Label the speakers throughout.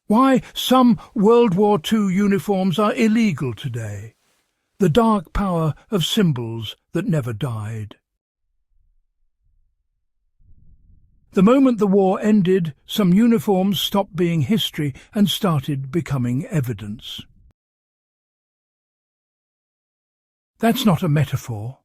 Speaker 1: Why some World War II uniforms are illegal today. The dark power of symbols that never died. The moment the war ended, some uniforms stopped being history and started becoming evidence. That's not a metaphor.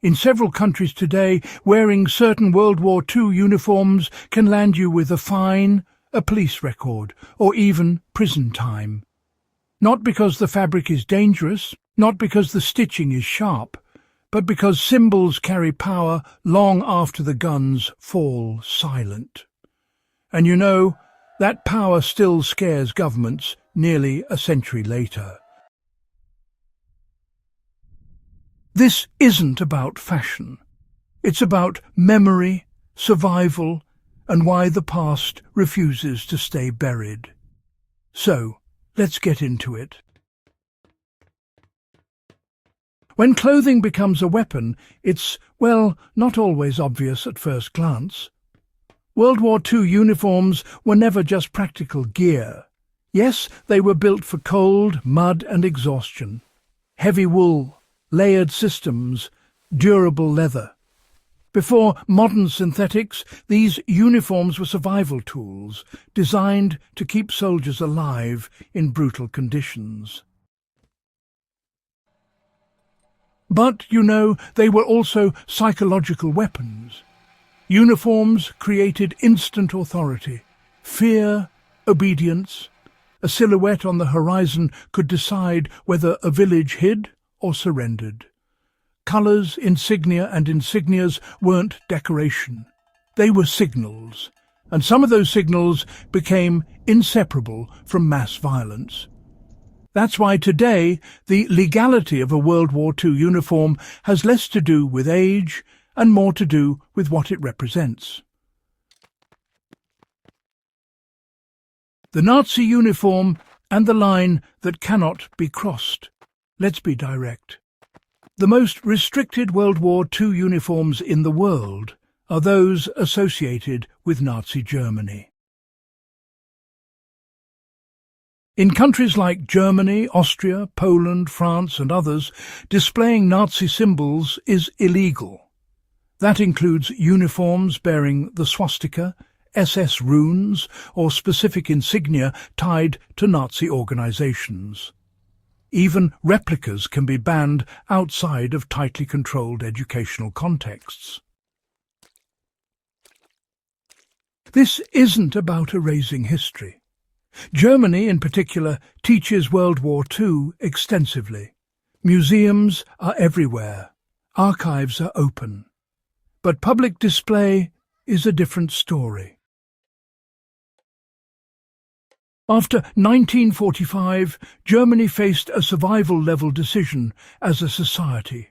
Speaker 1: In several countries today, wearing certain World War II uniforms can land you with a fine, a police record, or even prison time. Not because the fabric is dangerous, not because the stitching is sharp, but because symbols carry power long after the guns fall silent. And you know, that power still scares governments nearly a century later. This isn't about fashion. It's about memory, survival, and why the past refuses to stay buried. So, let's get into it. When clothing becomes a weapon, it's, well, not always obvious at first glance. World War II uniforms were never just practical gear. Yes, they were built for cold, mud and exhaustion. Heavy wool, layered systems, durable leather. Before modern synthetics, these uniforms were survival tools, designed to keep soldiers alive in brutal conditions. But, you know, they were also psychological weapons. Uniforms created instant authority, fear, obedience. A silhouette on the horizon could decide whether a village hid or surrendered. Colours, insignia and insignias weren't decoration. They were signals, and some of those signals became inseparable from mass violence. That's why today the legality of a World War II uniform has less to do with age and more to do with what it represents. The Nazi uniform and the line that cannot be crossed. Let's be direct. The most restricted World War II uniforms in the world are those associated with Nazi Germany. In countries like Germany, Austria, Poland, France and others, displaying Nazi symbols is illegal. That includes uniforms bearing the swastika, SS runes or specific insignia tied to Nazi organizations. Even replicas can be banned outside of tightly controlled educational contexts. This isn't about erasing history. Germany, in particular, teaches World War II extensively. Museums are everywhere. Archives are open. But public display is a different story. After 1945, Germany faced a survival-level decision as a society.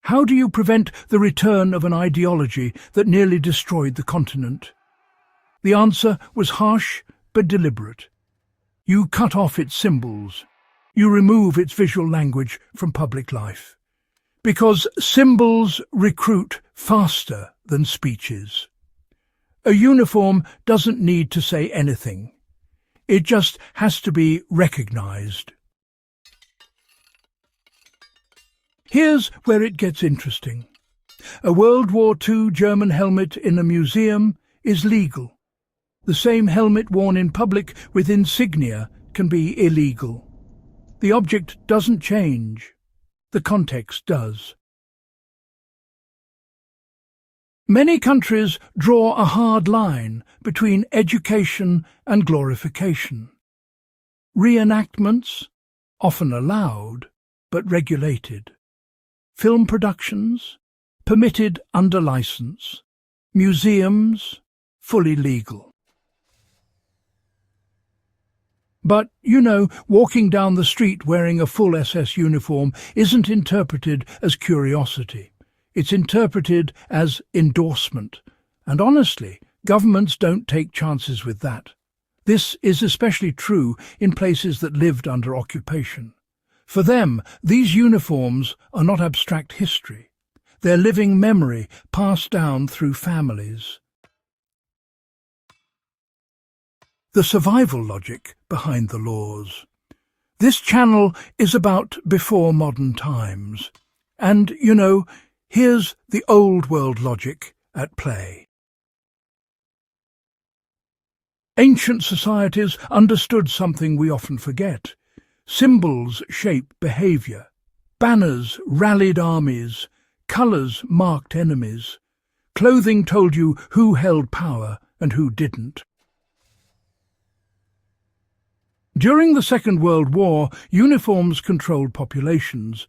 Speaker 1: How do you prevent the return of an ideology that nearly destroyed the continent? The answer was harsh but deliberate. You cut off its symbols. You remove its visual language from public life. Because symbols recruit faster than speeches. A uniform doesn't need to say anything. It just has to be recognized. Here's where it gets interesting. A World War II German helmet in a museum is legal. The same helmet worn in public with insignia can be illegal. The object doesn't change. The context does. Many countries draw a hard line between education and glorification. Reenactments, often allowed, but regulated. Film productions, permitted under license. Museums, fully legal. But, you know, walking down the street wearing a full SS uniform isn't interpreted as curiosity. It's interpreted as endorsement. And honestly, governments don't take chances with that. This is especially true in places that lived under occupation. For them, these uniforms are not abstract history. They're living memory passed down through families. the survival logic behind the laws. This channel is about before modern times. And, here's the old world logic at play. Ancient societies understood something we often forget. Symbols shape behaviour. Banners rallied armies. Colours marked enemies. Clothing told you who held power and who didn't. During the Second World War, uniforms controlled populations.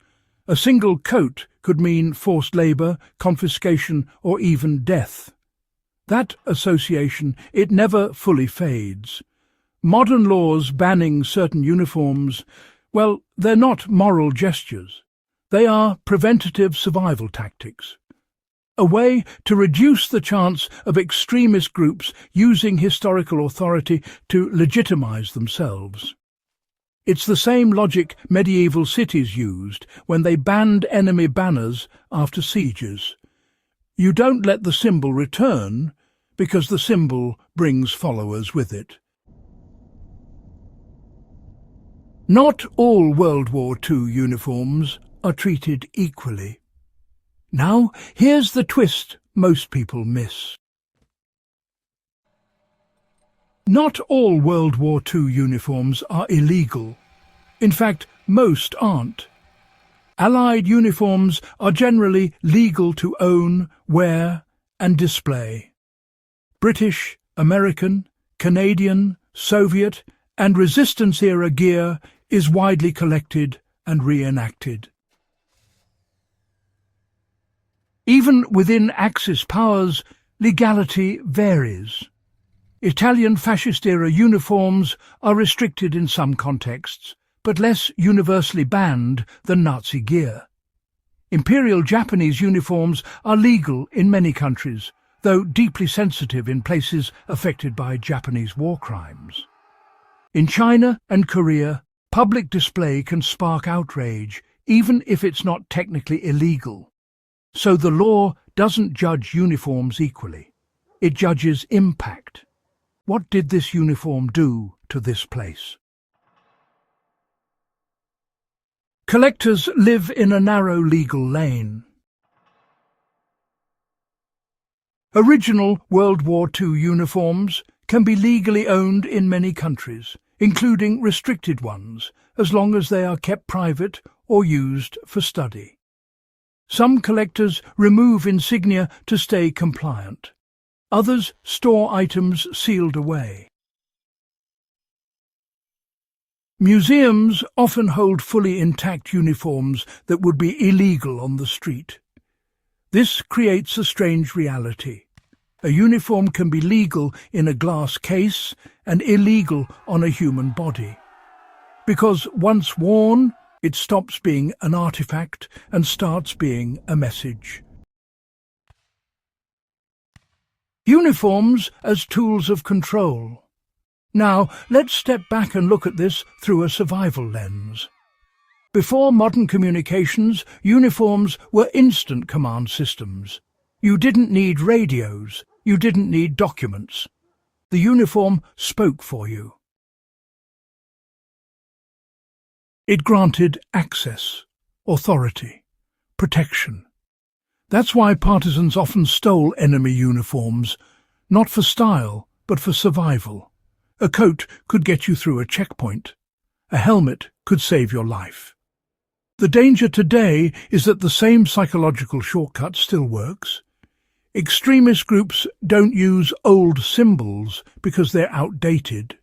Speaker 1: A single coat could mean forced labour, confiscation, or even death. That association, it never fully fades. Modern laws banning certain uniforms, well, they're not moral gestures. They are preventative survival tactics. A way to reduce the chance of extremist groups using historical authority to legitimize themselves. It's the same logic medieval cities used when they banned enemy banners after sieges. You don't let the symbol return because the symbol brings followers with it. Not all World War II uniforms are treated equally. Now, here's the twist most people miss. Not all World War II uniforms are illegal. In fact, most aren't. Allied uniforms are generally legal to own, wear, and display. British, American, Canadian, Soviet, and Resistance-era gear is widely collected and reenacted. Even within Axis powers, legality varies. Italian fascist-era uniforms are restricted in some contexts, but less universally banned than Nazi gear. Imperial Japanese uniforms are legal in many countries, though deeply sensitive in places affected by Japanese war crimes. In China and Korea, public display can spark outrage, even if it's not technically illegal. So the law doesn't judge uniforms equally. It judges impact. What did this uniform do to this place? Collectors live in a narrow legal lane. Original World War II uniforms can be legally owned in many countries, including restricted ones, as long as they are kept private or used for study. Some collectors remove insignia to stay compliant. Others store items sealed away. Museums often hold fully intact uniforms that would be illegal on the street. This creates a strange reality. A uniform can be legal in a glass case and illegal on a human body. Because once worn, it stops being an artifact and starts being a message. Uniforms as tools of control. Now, let's step back and look at this through a survival lens. Before modern communications, uniforms were instant command systems. You didn't need radios, you didn't need documents. The uniform spoke for you. It granted access, authority, protection. That's why partisans often stole enemy uniforms, not for style, but for survival. A coat could get you through a checkpoint. A helmet could save your life. The danger today is that the same psychological shortcut still works. Extremist groups don't use old symbols because they're outdated.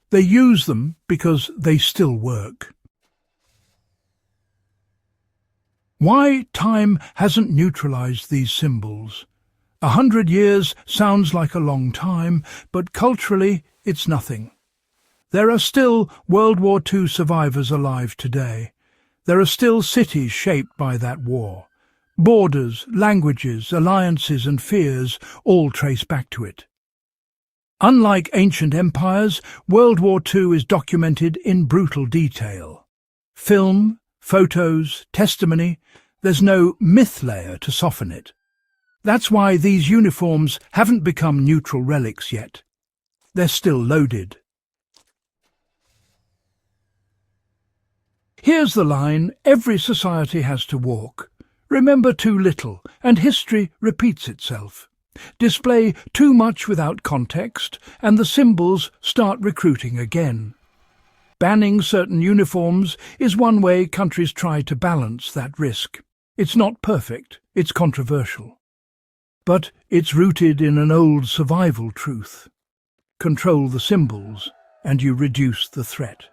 Speaker 1: They use them because they still work. Why time hasn't neutralized these symbols? 100 years sounds like a long time, but culturally it's nothing. There are still World War II survivors alive today. There are still cities shaped by that war. Borders, languages, alliances and fears all trace back to it. Unlike ancient empires, World War II is documented in brutal detail. Film, photos, testimony, there's no myth layer to soften it. That's why these uniforms haven't become neutral relics yet. they're still loaded. Here's the line every society has to walk. Remember too little, and history repeats itself. Display too much without context, and the symbols start recruiting again. Banning certain uniforms is one way countries try to balance that risk. It's not perfect, it's controversial. But it's rooted in an old survival truth. Control the symbols, and you reduce the threat.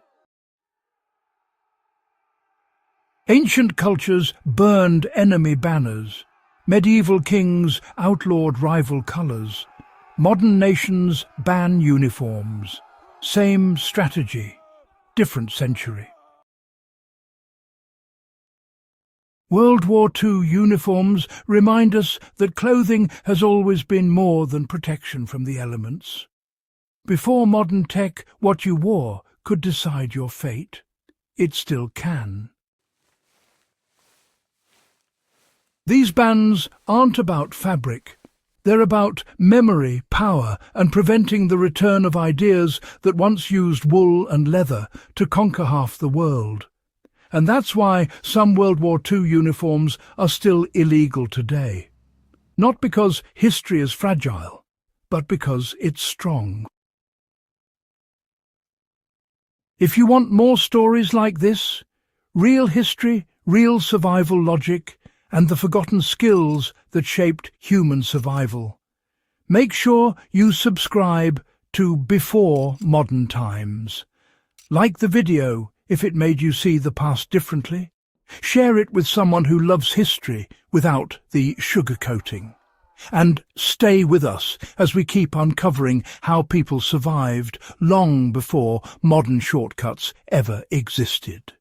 Speaker 1: Ancient cultures burned enemy banners. Medieval kings outlawed rival colours. Modern nations ban uniforms. Same strategy, different century. World War II uniforms remind us that clothing has always been more than protection from the elements. Before modern tech, what you wore could decide your fate. It still can. These bans aren't about fabric. They're about memory, power, and preventing the return of ideas that once used wool and leather to conquer half the world. And that's why some World War II uniforms are still illegal today. Not because history is fragile, but because it's strong. If you want more stories like this, real history, real survival logic, and the forgotten skills that shaped human survival, make sure you subscribe to Before Modern Times. Like the video if it made you see the past differently. Share it with someone who loves history without the sugarcoating. And stay with us as we keep uncovering how people survived long before modern shortcuts ever existed.